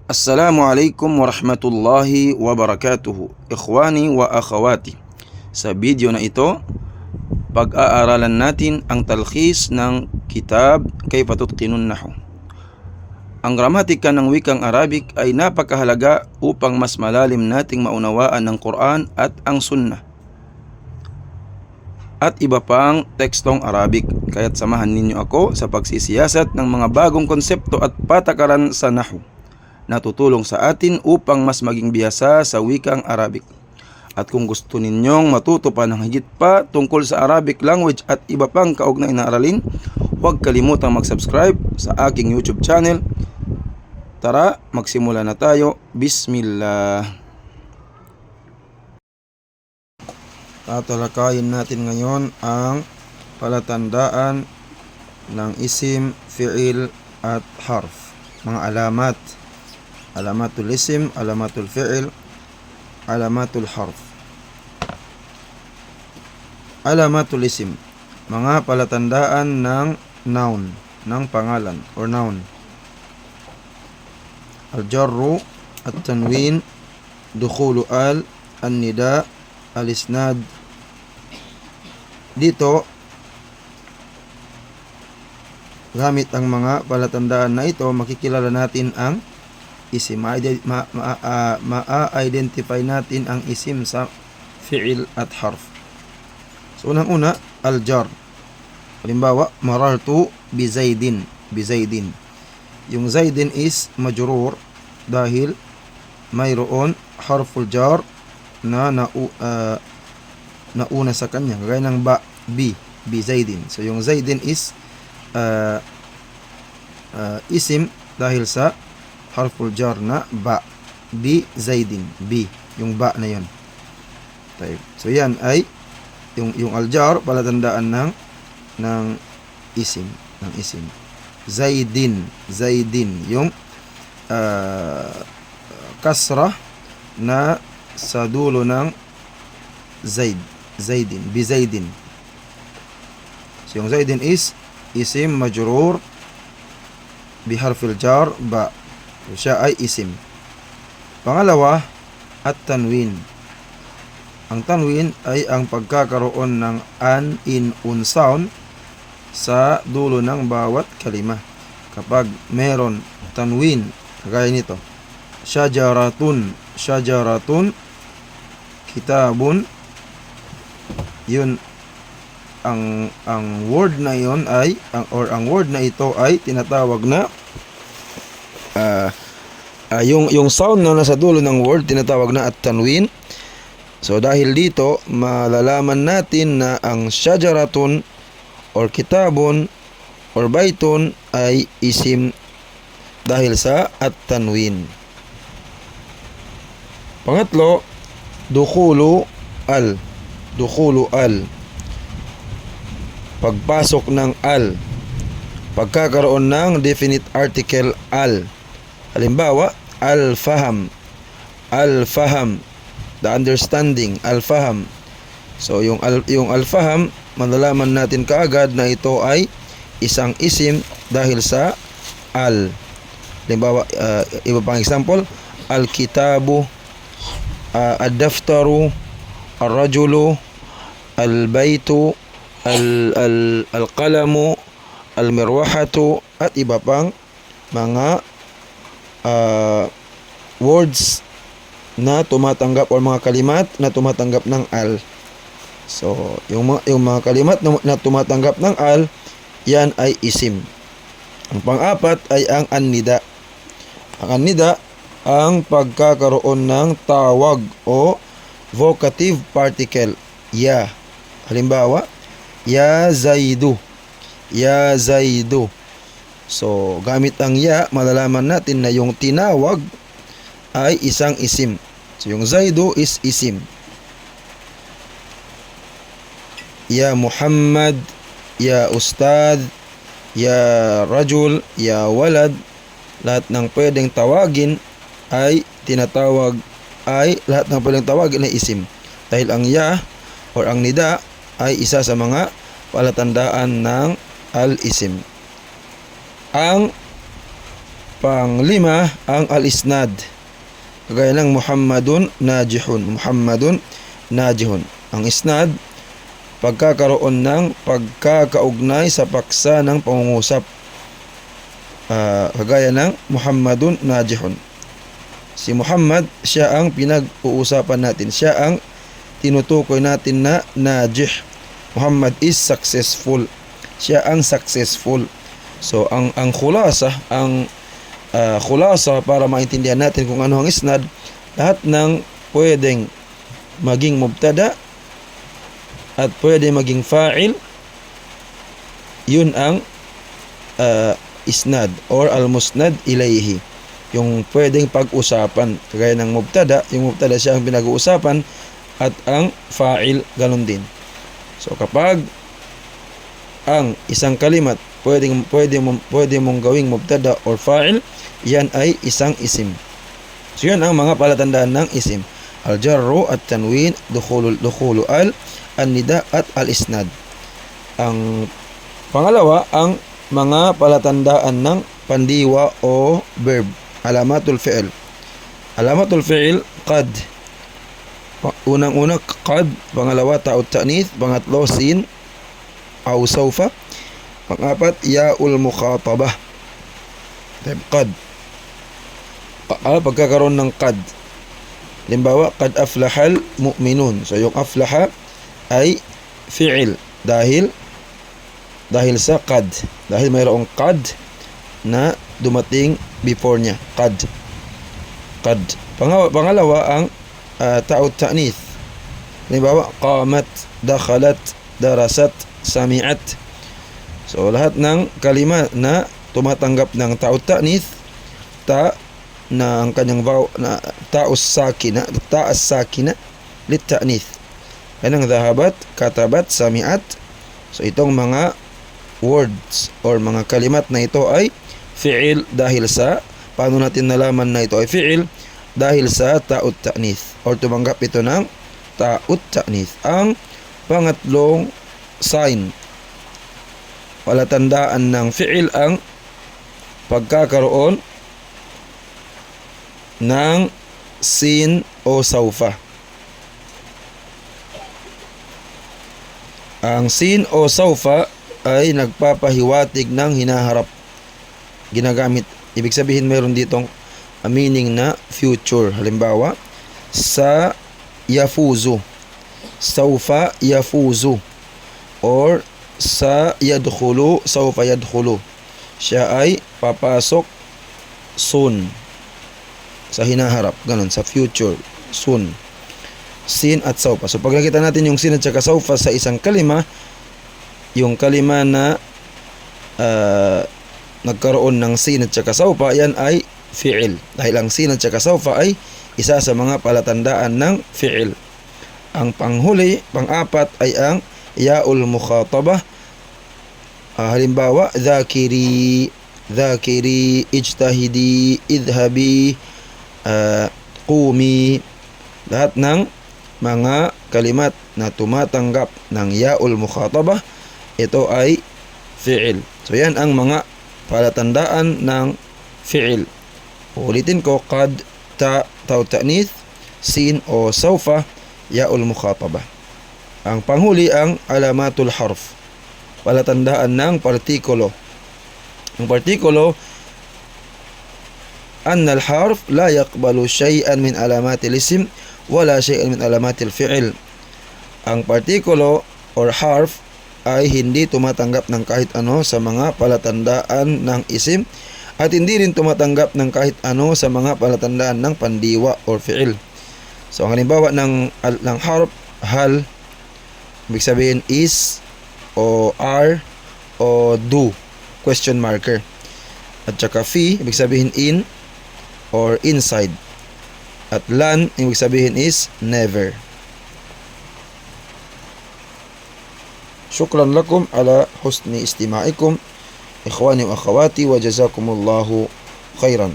Assalamualaikum warahmatullahi wabarakatuh. Ikhwani wa akhawati. Sa video na ito, pag-aaralan natin ang talkhis ng kitab Kayfa Tutqinun Nahw. Ang gramatika ng wikang Arabic ay napakahalaga upang mas malalim nating maunawaan ng Quran at ang Sunnah at iba pang tekstong Arabic. Kaya't samahan ninyo ako sa pagsisiyasat ng mga bagong konsepto at patakaran sa Nahw na tutulong sa atin upang mas maging bihasa sa wikang Arabic. At kung gusto ninyong matuto pa ng higit pa tungkol sa Arabic language at iba pang kaugnay na aralin, huwag kalimutang mag-subscribe sa aking YouTube channel. Tara, magsimula na tayo. Bismillah. Tatalakayin natin ngayon ang palatandaan ng isim, fi'il at harf. Mga alamat. Alamatul isim, alamatul fi'il, alamatul harf. Alamatul isim, mga palatandaan ng noun, ng pangalan or noun. Al-jarru, at-tanwin, dukhulu an-nida, al-isnad. Dito, gamit ang mga palatandaan na ito, makikilala natin ang isim. Ma-identify natin ang isim sa fi'il at harf. So, unang-una, al-jar. Halimbawa, marartu bi Zaidin. Yung Zaidin is majrur dahil mayroon harful jar na nauna sa kanya. Gaya ng bi Zaidin. So, yung Zaidin is isim dahil sa harful jar na ba. Bi Zaidin. Bi. Yung ba na yun. So yan ay yung al-jar palatandaan ng isim. Zaidin. Yung kasra na sa dulo ng Zaidin. Bi Zaidin. So yung Zaidin is isim majrur bi harfil jar ba. Siya ay isim. Pangalawa, at-tanwin. Ang tanwin ay ang pagkakaroon ng an, in, un sound sa dulo ng bawat kalima. Kapag meron tanwin, kagaya nito, syajaratun, kitabun, yun ang word na yon ay ang word na ito ay tinatawag na yung sound na nasa dulo ng word tinatawag na at-tanwin. So dahil dito malalaman natin na ang syajaratun or kitabun or baitun ay isim dahil sa at-tanwin. Pangatlo, dukhulu al. Pagpasok ng al, pagkakaroon ng definite article al. Halimbawa, al-faham, the understanding, al-faham. So yung al-faham, malalaman natin kaagad na ito ay isang isim dahil sa al. Halimbawa, iba pang example, al-kitabu, ad-daftaru, al-rajulu, al-baytu, al-qalamu, al-mirwahatu, at iba pang mga words na tumatanggap o mga kalimat na tumatanggap ng al. So, yung mga kalimat na tumatanggap ng al, yan ay isim. Ang pang-apat ay ang an-nida. Ang an-nida, ang pagkakaroon ng tawag o vocative particle, ya. Halimbawa, ya Zaidu. So, gamit ang ya, malalaman natin na yung tinawag ay isang isim. So, yung Zaidu is isim. Ya Muhammad, ya Ustad, ya Rajul, ya Walad, lahat ng pwedeng tawagin ay tinatawag, lahat ng pwedeng tawagin ay isim. Dahil ang ya or ang nida ay isa sa mga palatandaan ng al-isim. Ang Panglima, ang al-isnad. Kagaya ng Muhammadun najihun. Muhammadun najihun. Ang isnad, pagkakaroon ng pagkakaugnay sa paksa ng pangungusap. Kagaya ng Muhammadun najihun. Si Muhammad, siya ang pinag-uusapan natin. Siya ang tinutukoy natin na najih. Muhammad is successful. Siya ang successful. So, ang khulasa, khulasa para maintindihan natin kung ano ang isnad, lahat ng pwedeng maging mubtada at pwedeng maging fa'il, yun ang isnad or al-musnad ilayhi. Yung pwedeng pag-usapan. Kagaya ng mubtada, yung mubtada siya ang pinag-uusapan at ang fa'il ganun din. So kapag ang isang kalimat pwede mong gawing mubtada or fa'il, yan ay isang isim. So yan ang mga palatandaan ng isim. Al-jarru, at-tanwin, dukhulu an-nida at al-isnad. Ang pangalawa, ang mga palatandaan ng pandiwa o verb. Alamatul fi'il. Alamatul fi'il, qad. Unang-una, qad. Pangalawa, ta'ut ta'nith. Pangatlo, sin aw sawfa. Pangapat, ya'ul mukhatabah. Qad. Pagkakaroon ng qad. Halimbawa, qad aflahal mu'minun. So yung aflaha ay fi'il dahil sa qad. Dahil mayroong qad na dumating before niya. Qad. Pangalawa ang ta'ut ta'nith. Halimbawa, qamat, dakhalat, darasat, sami'at. So lahat ng kalima na tumatanggap ng ta'ut ta'nith, ta na ang kanyang vowel na ta'us sakina lit ta'nith. Kanang dhahabat, katabat, sami'at. So itong mga words or mga kalimat na ito ay fi'il dahil sa, paano natin nalaman na ito ay fi'il? Dahil sa ta'ut ta'nith or tumanggap ito ng ta'ut ta'nith. Ang pangatlong sign, palatandaan ng fi'il, ang pagkakaroon ng sin o sawfa. Ang sin o sawfa ay nagpapahiwatig ng hinaharap. Ginagamit, ibig sabihin mayroon ditong meaning na future. Halimbawa, sa yafuzu, sawfa yafuzu, or sa yadkhulu, sawfa yadkhulu. Siya ay papasok soon. Sa hinaharap, ganun, sa future, soon. Sin at sawfa. So pag nakita natin yung sin at saka sawfa sa isang kalima, yung kalima na nagkaroon ng sin at saka sawfa, yan ay fi'il. Dahil ang sin at saka sawfa ay isa sa mga palatandaan ng fi'il. Ang panghuli, pang-apat ay ang ya'ul mukhatabah. Halimbawa, dhakiri, ijtahidi, idhabi, qumi. Lahat ng mga kalimat na tumatanggap ng ya'ul mukhatabah, ito ay fi'il. So yan ang mga palatandaan ng fi'il. Ulitin ko, qad, ta'ut ta'nith, sin o sawfa, ya'ul mukhatabah. Ang panghuli ang alamatul harf, palatandaan ng partikulo. Ang partikulo, anna al-harf la yaqbalu shay'an min alamatil ism wala shay'an min alamatil fi'il. Ang partikulo or harf ay hindi tumatanggap ng kahit ano sa mga palatandaan ng isim at hindi rin tumatanggap ng kahit ano sa mga palatandaan ng pandiwa or fi'il. So ang halimbawa ng harf, hal, ibig sabihin is o are o do, question marker. At saka fi, ibig sabihin in or inside. At lan, ibig sabihin is never. Shukran lakum ala husni istima'ikum, ikhwani wa akhawati, wa jazakumullahu khairan.